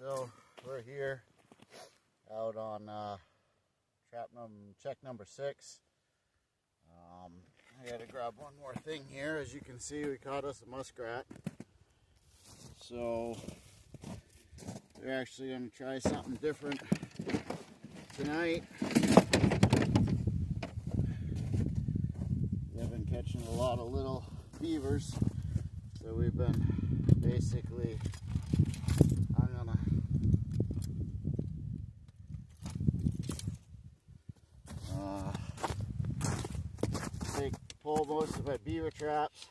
So we're here out on check number 6. I had to grab one more thing here. As you can see, we caught us a muskrat. So we're actually going to try something different tonight. We've been catching a lot of little beavers, so we've been basically, I'm gonna pull most of my beaver traps.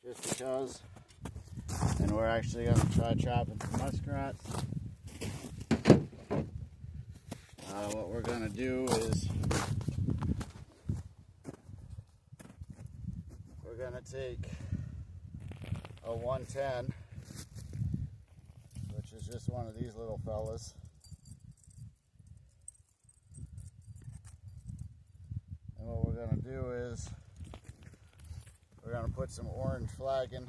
Just because, and we're actually going to try trapping some muskrats. What we're going to do is we're going to take a 110, which is just one of these little fellas. And what we're going to do is we're going to put some orange flagging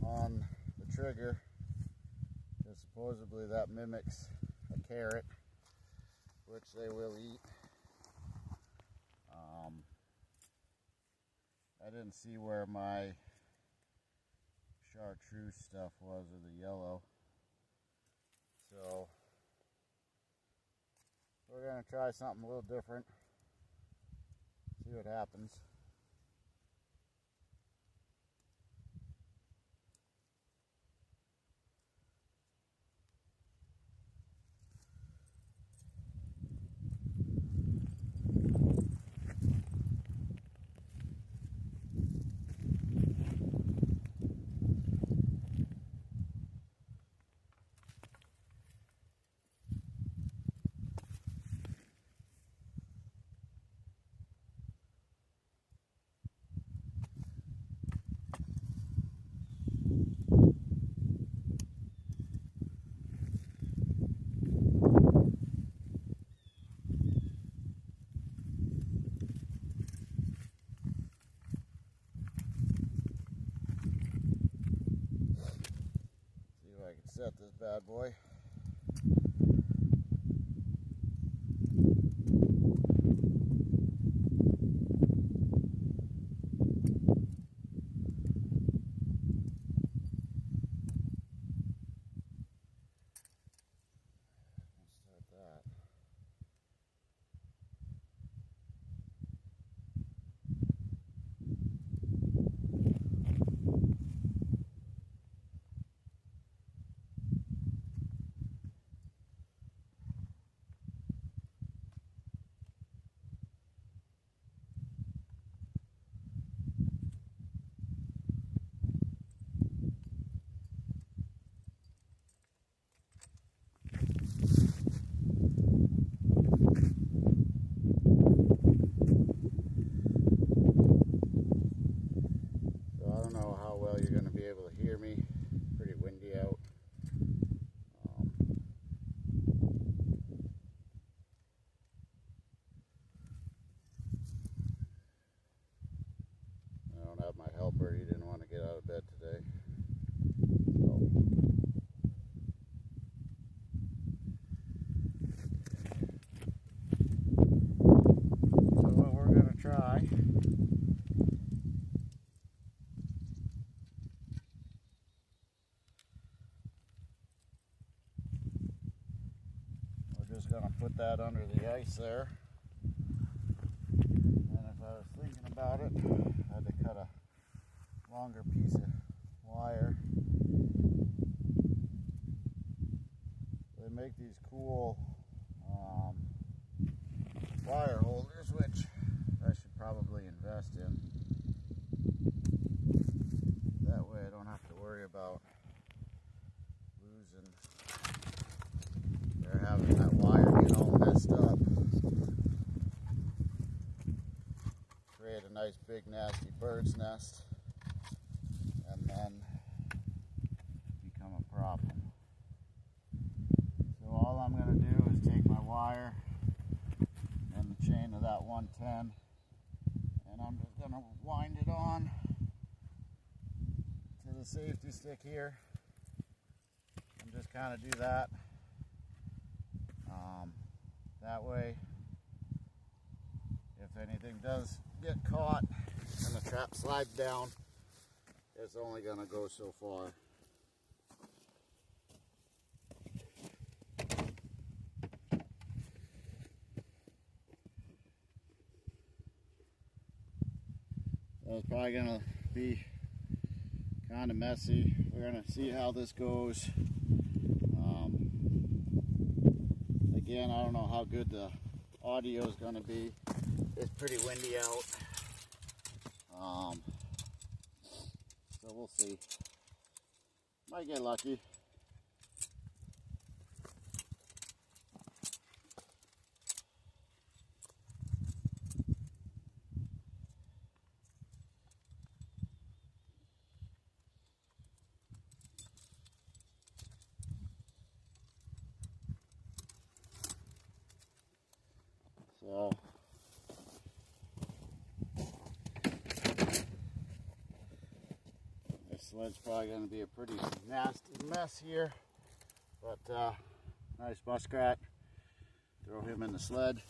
on the trigger, because supposedly that mimics a carrot, which they will eat. I didn't see where my chartreuse stuff was, or the yellow, so we're going to try something a little different, see what happens. Set this bad boy. Let's start that. My helper, he didn't want to get out of bed today. So what we're going to try, we're just going to put that under the ice there. And if I was thinking about it, I had to cut a longer piece of wire. They make these cool wire holders, which I should probably invest in. That way I don't have to worry about losing or having that wire get all messed up. Create a nice big nasty bird's nest. And then become a problem. So all I'm going to do is take my wire grain of that 110, and I'm just going to wind it on to the safety stick here and just kind of do that. That way, if anything does get caught and the trap slides down, it's only going to go so far. So it's probably going to be kind of messy. We're going to see how this goes. Again, I don't know how good the audio is going to be. It's pretty windy out. So we'll see. Might get lucky. So this sled's probably going to be a pretty nasty mess here, but nice muskrat. Throw him in the sled.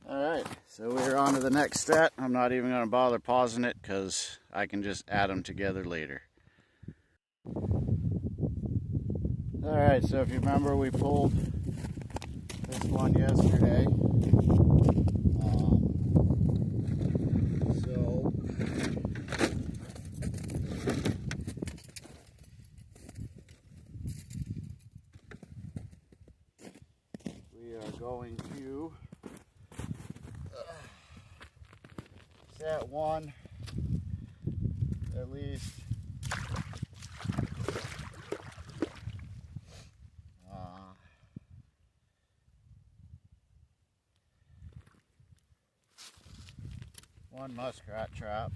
Alright, so we're on to the next set. I'm not even going to bother pausing it because I can just add them together later. Alright, so if you remember, we pulled this one yesterday. We are going to set one at least one muskrat trap.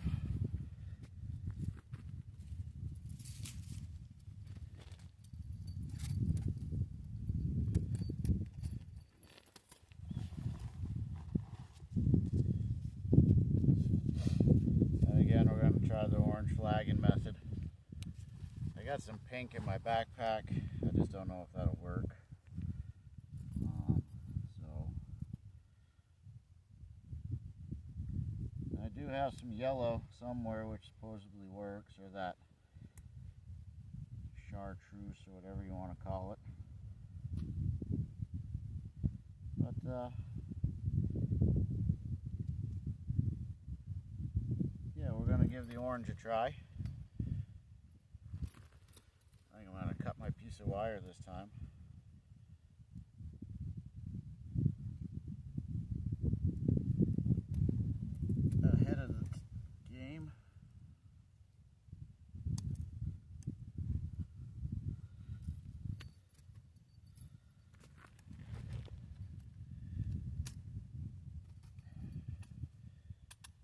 Try the orange flagging method. I got some pink in my backpack. I just don't know if that'll work. I do have some yellow somewhere which supposedly works, or that chartreuse or whatever you want to call it. But yeah, we're going to give the orange a try. I think I'm going to cut my piece of wire this time. Ahead of the game.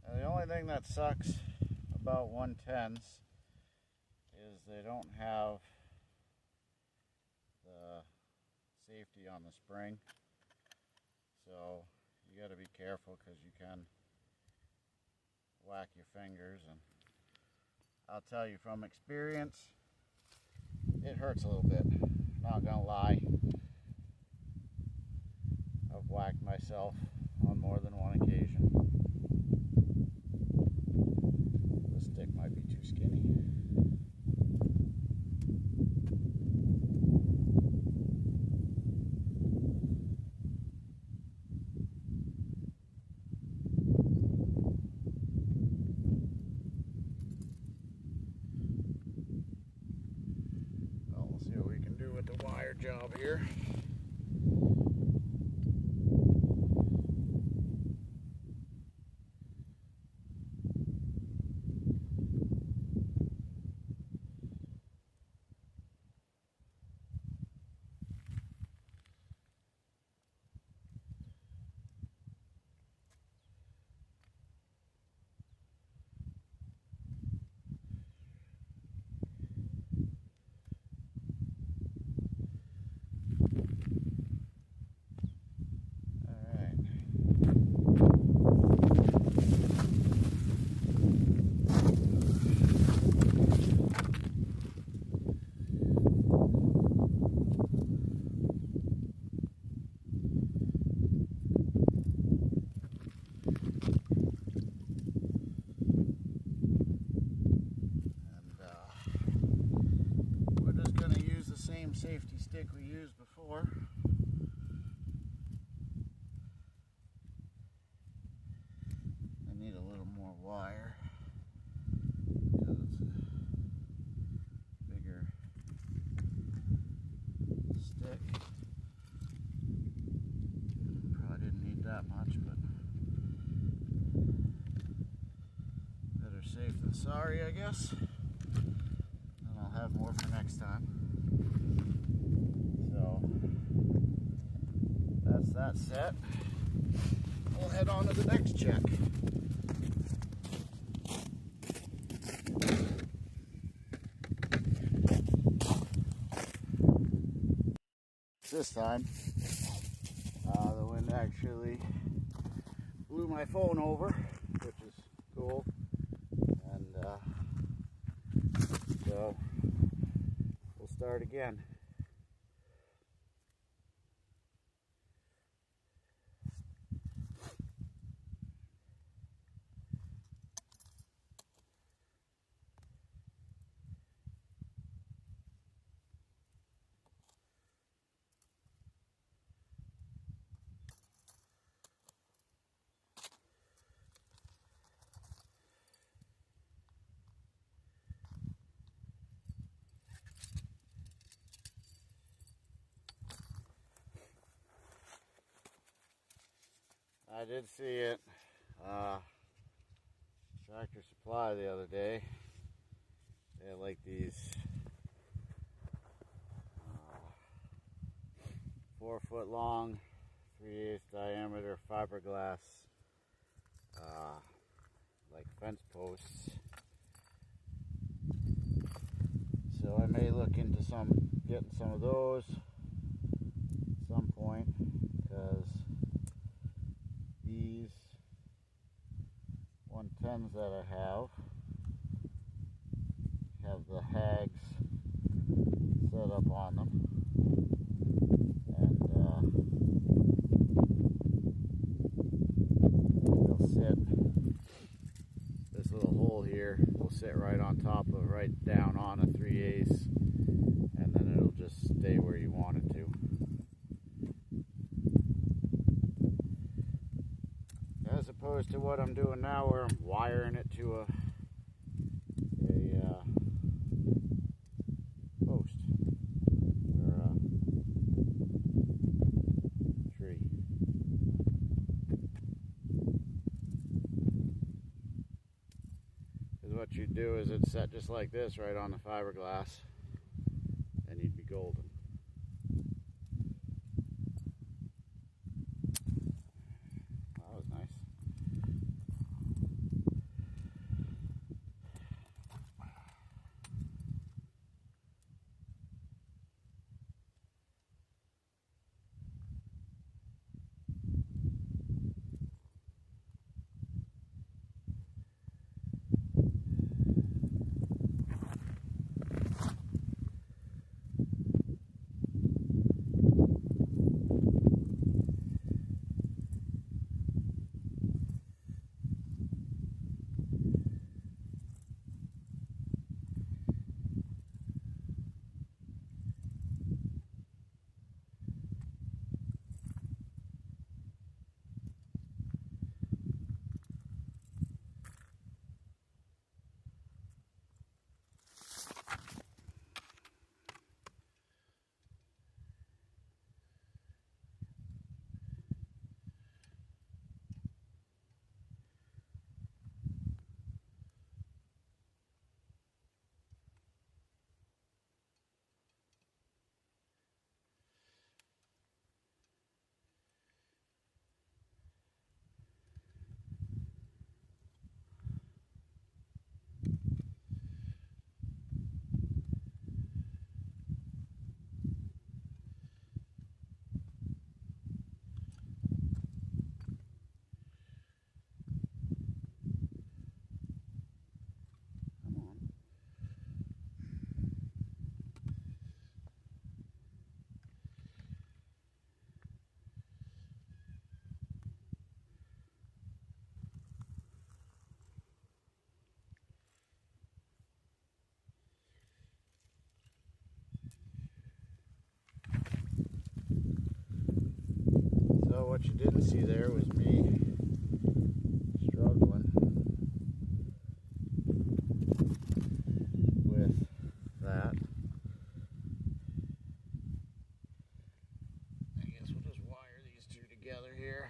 Now, the only thing that sucks about 110s is they don't have the safety on the spring, so you got to be careful because you can whack your fingers, and I'll tell you from experience, it hurts a little bit, not gonna lie. I've whacked myself on more than one occasion. The stick might be too skinny. Well, we'll see what we can do with the wire job here. stick we used before. I need a little more wire because it's a bigger stick. Probably didn't need that much, but better safe than sorry, I guess. And I'll have more for next time. So that's that set. We'll head on to the next check. This time, the wind actually blew my phone over, which is cool, and so we'll start again. I did see it, Tractor Supply the other day. They had like these 4-foot long, 3/8 diameter fiberglass like fence posts. So I may look into getting some of those at some point, because these 110s that I have the hags set up on them, and they'll sit, this little hole here will sit right on top of, right down on a 3/8, and then it'll just stay where you want it to. As opposed to what I'm doing now, where I'm wiring it to a post or a tree. Because what you'd do is it's set just like this right on the fiberglass, and you'd be golden. That was nice. What you didn't see there was me struggling with that. I guess we'll just wire these two together here.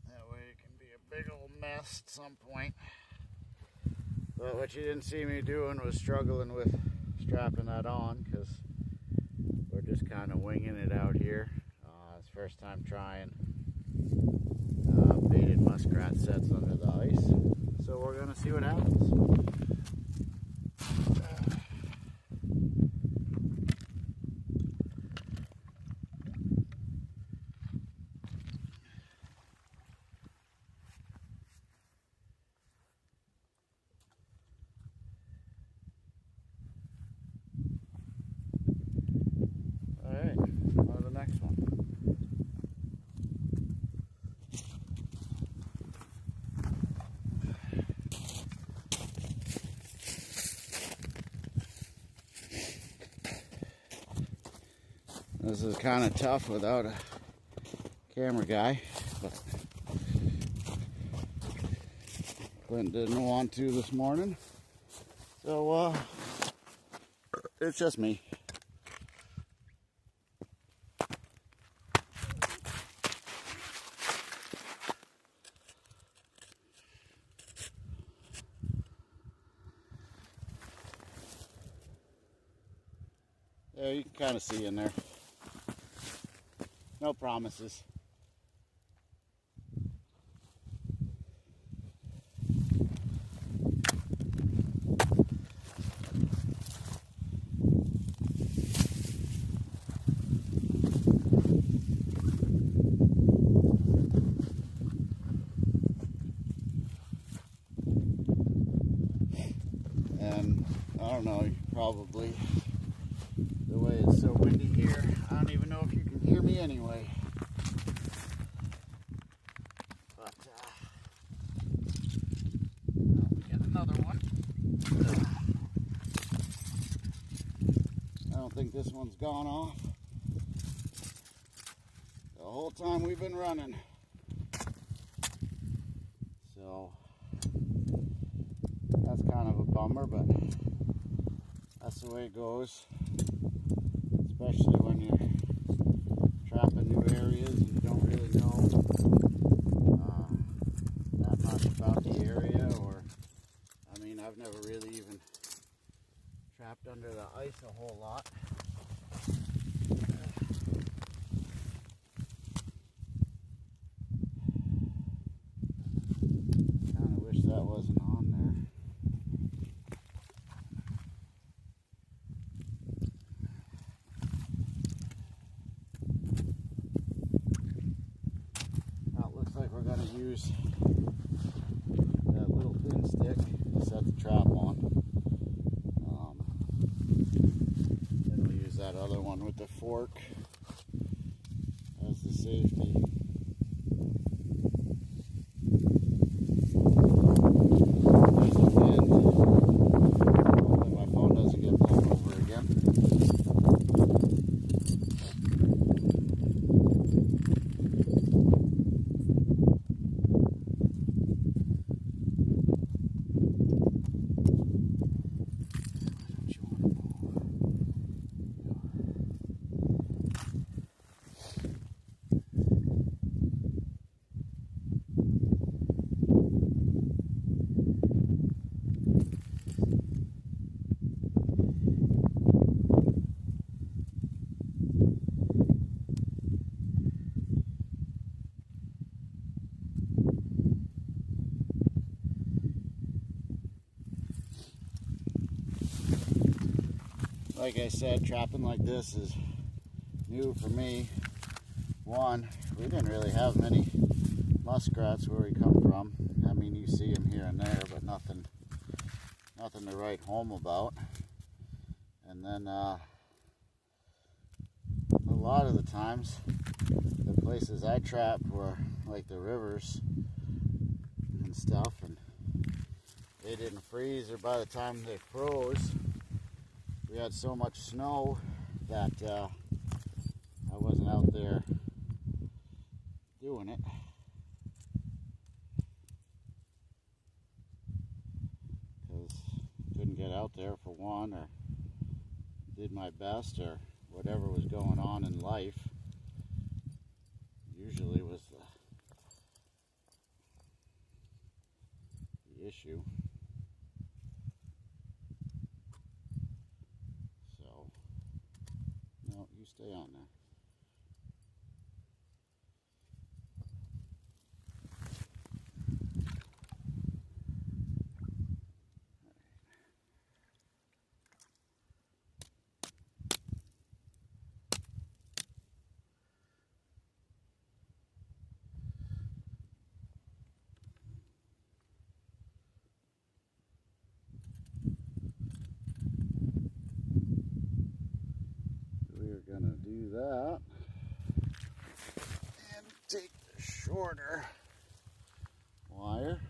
That way it can be a big old mess at some point. But what you didn't see me doing was struggling with strapping that on, because we're just kind of winging it out here. It's first time trying baited muskrat sets under the ice, so we're going to see what happens. Alright, on to the next one. This is kind of tough without a camera guy, but Clint didn't want to this morning, so it's just me. Yeah, you can kind of see in there. No promises. And I don't know, probably the way it's so windy here, I don't even know if you can hear me anyway. But we got another one. I don't think this one's gone off the whole time we've been running. So that's kind of a bummer, but that's the way it goes. Especially when you're trapping new areas and you don't really know that much about the area, or, I mean, I've never really even trapped under the ice a whole lot. Kind of wish that wasn't on there. Like we're going to use that little thin stick to set the trap on. Then we'll use that other one with the fork as the safety. There's the wind. Hopefully my phone doesn't get blown over again. Like I said, trapping like this is new for me. One, we didn't really have many muskrats where we come from. I mean, you see them here and there, but nothing to write home about. And then a lot of the times, the places I trapped were like the rivers and stuff, and they didn't freeze, or by the time they froze, we had so much snow that I wasn't out there doing it. Because couldn't get out there for one, or did my best, or whatever was going on in life usually was the issue. So, no, you stay on there. We're gonna do that and take the shorter wire.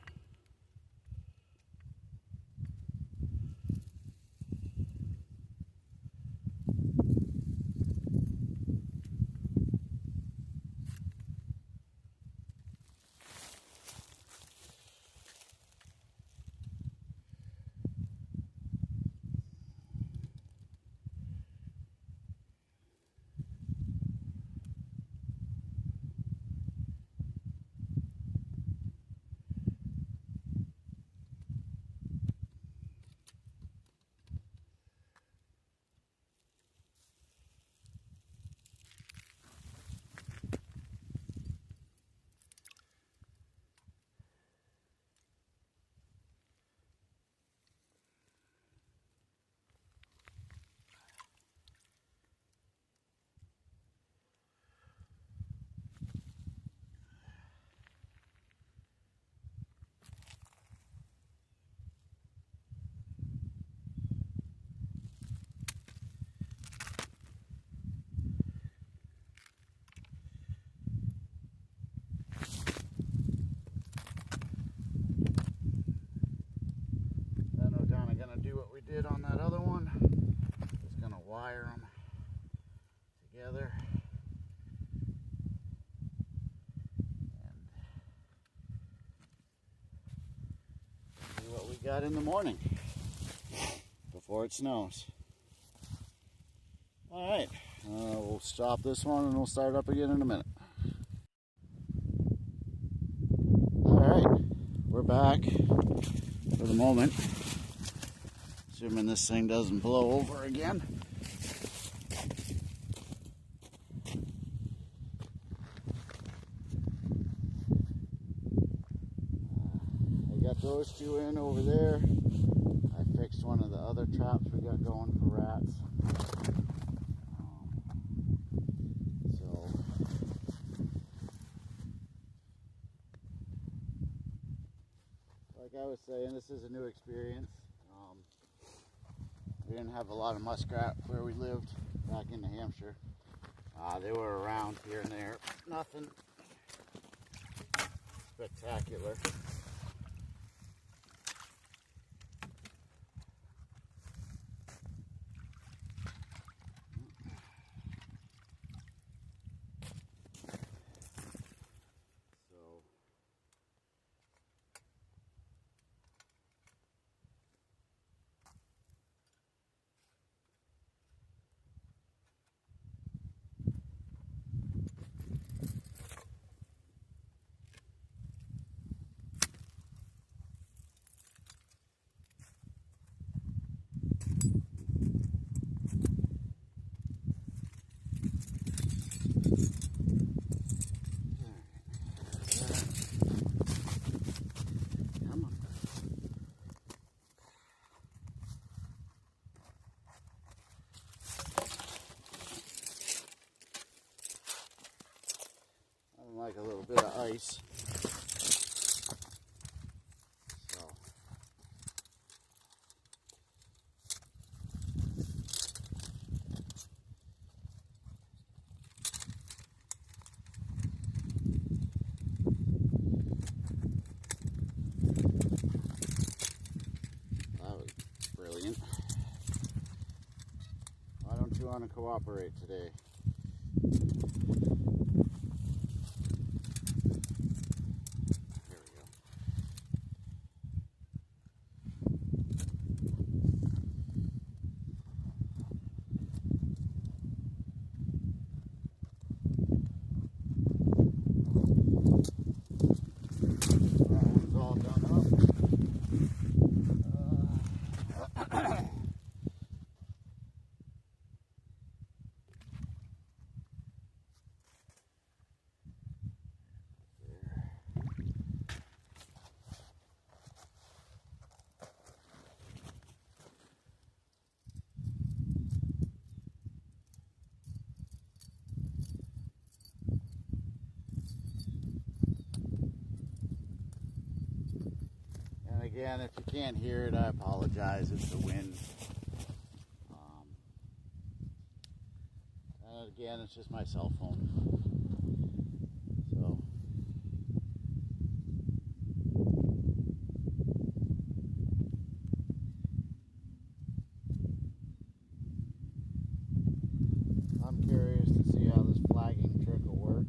Did on that other one, just gonna wire them together and see what we got in the morning before it snows. All right, we'll stop this one and we'll start up again in a minute. All right, we're back for the moment. Assuming this thing doesn't blow over again. I got those two in over there. I fixed one of the other traps we got going for rats. Like I was saying, this is a new experience. We didn't have a lot of muskrat where we lived back in New Hampshire. They were around here and there. Nothing spectacular. Like a little bit of ice. So want to cooperate today. Here we go. That one's all done up. Again, if you can't hear it, I apologize. It's the wind. And again, it's just my cell phone. So, I'm curious to see how this flagging trick will work.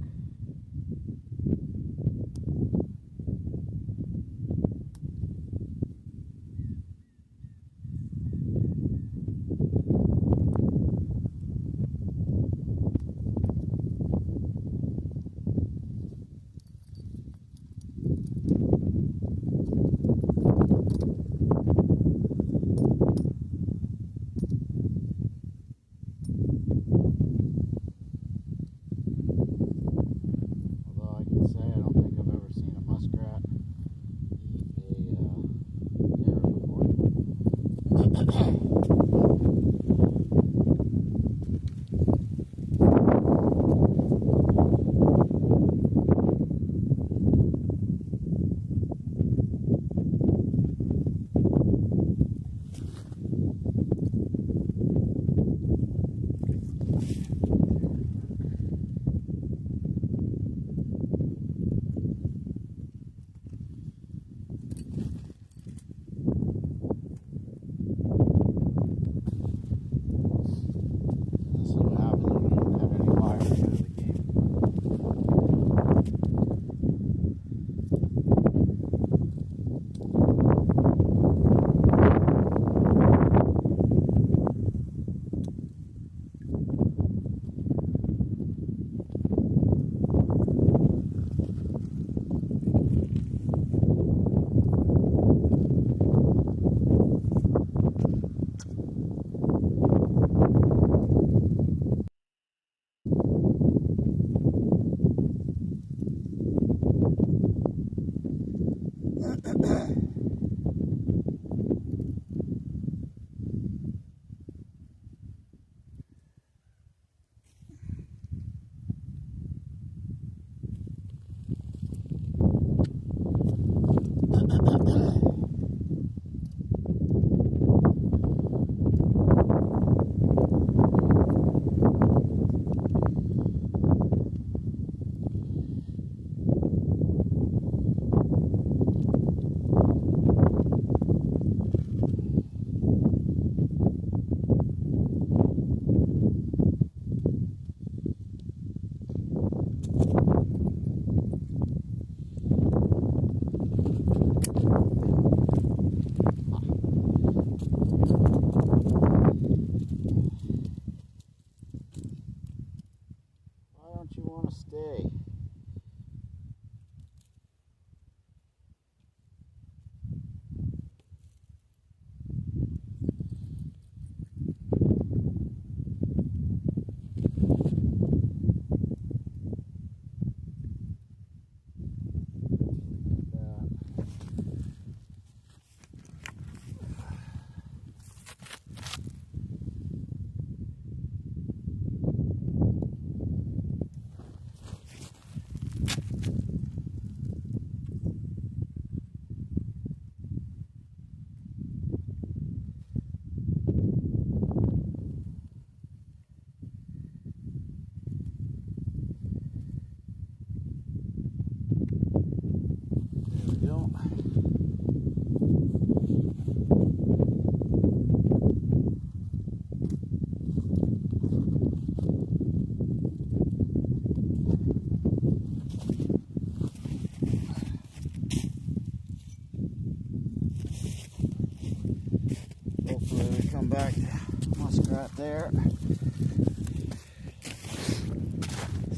come back to muskrat there.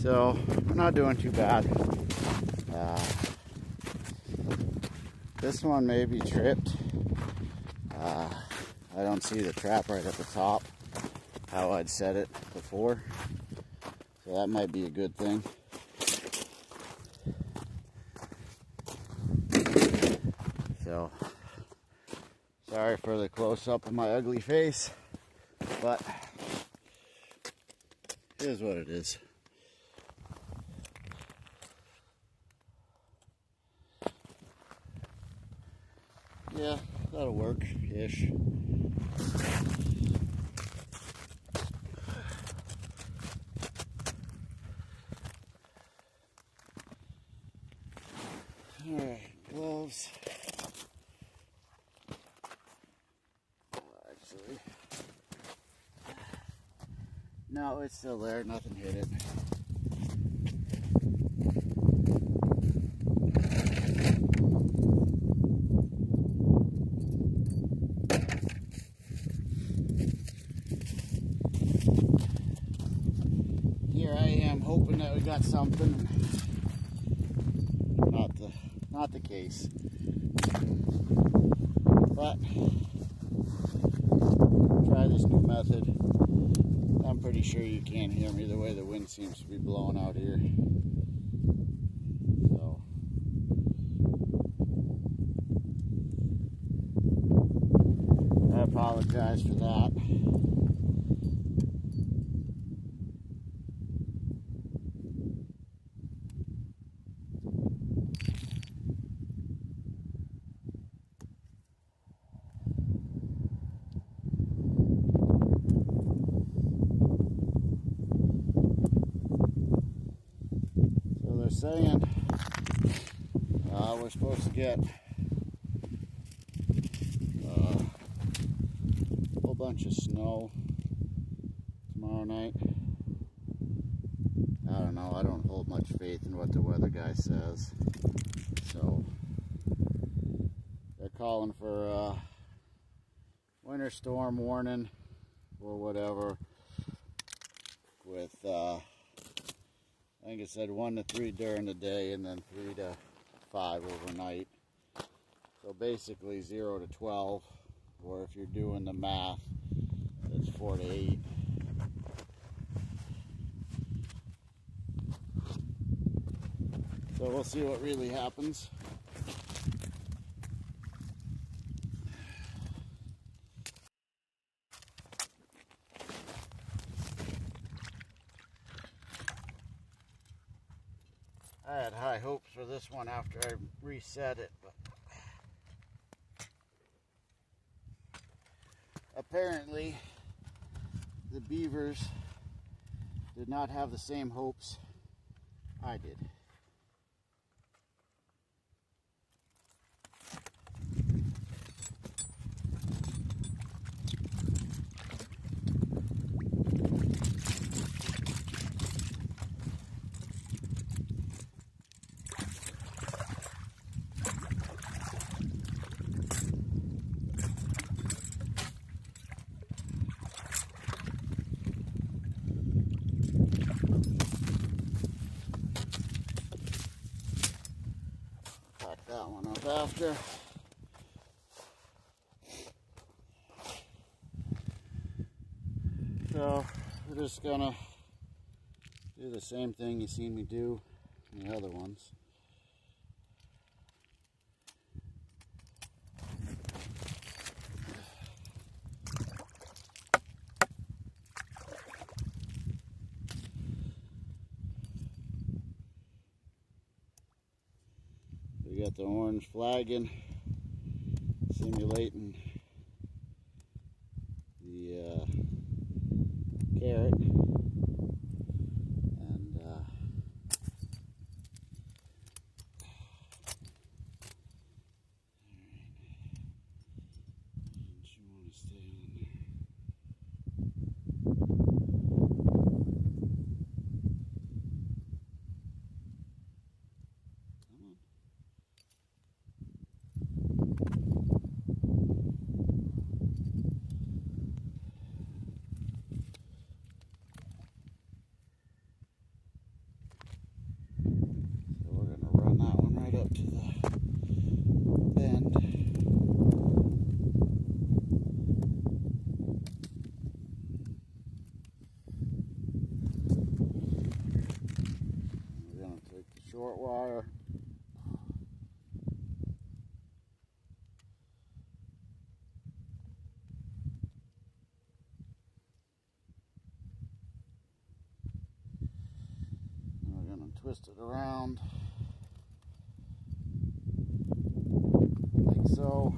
So we're not doing too bad. This one may be tripped. I don't see the trap right at the top, how I'd set it before. So that might be a good thing. So, sorry for the close-up of my ugly face, but it is what it is. Yeah, that'll work-ish. Alright, gloves. Actually, no, it's still there, nothing hit it. Here I am hoping that we got something. Not the case. But try this new method. I'm pretty sure you can't hear me the way the wind seems to be blowing out here. So I apologize for that. Saying we're supposed to get a whole bunch of snow tomorrow night. I don't know, I don't hold much faith in what the weather guy says, so they're calling for a winter storm warning or whatever with I think it said 1 to 3 during the day and then 3 to 5 overnight. So basically 0 to 12, or if you're doing the math, it's 4 to 8. So we'll see what really happens. I had high hopes for this one after I reset it, but apparently the beavers did not have the same hopes I did. That one up after. So we're just gonna do the same thing you seen me do in the other ones. We got the orange flagging, simulating the carrot, and you want to stay on there. twist it around like so.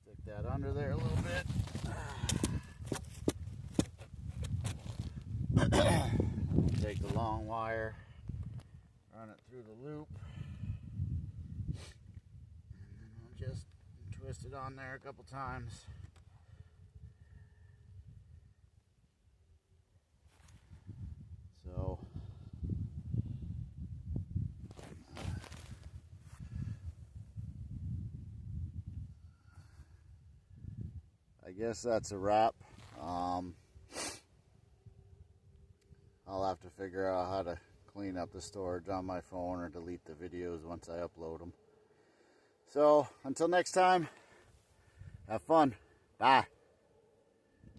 Stick that under there a little bit. Take the long wire, run it through the loop, and then we'll just twist it on there a couple times. So I guess that's a wrap. I'll have to figure out how to clean up the storage on my phone or delete the videos once I upload them. So until next time, have fun. Bye.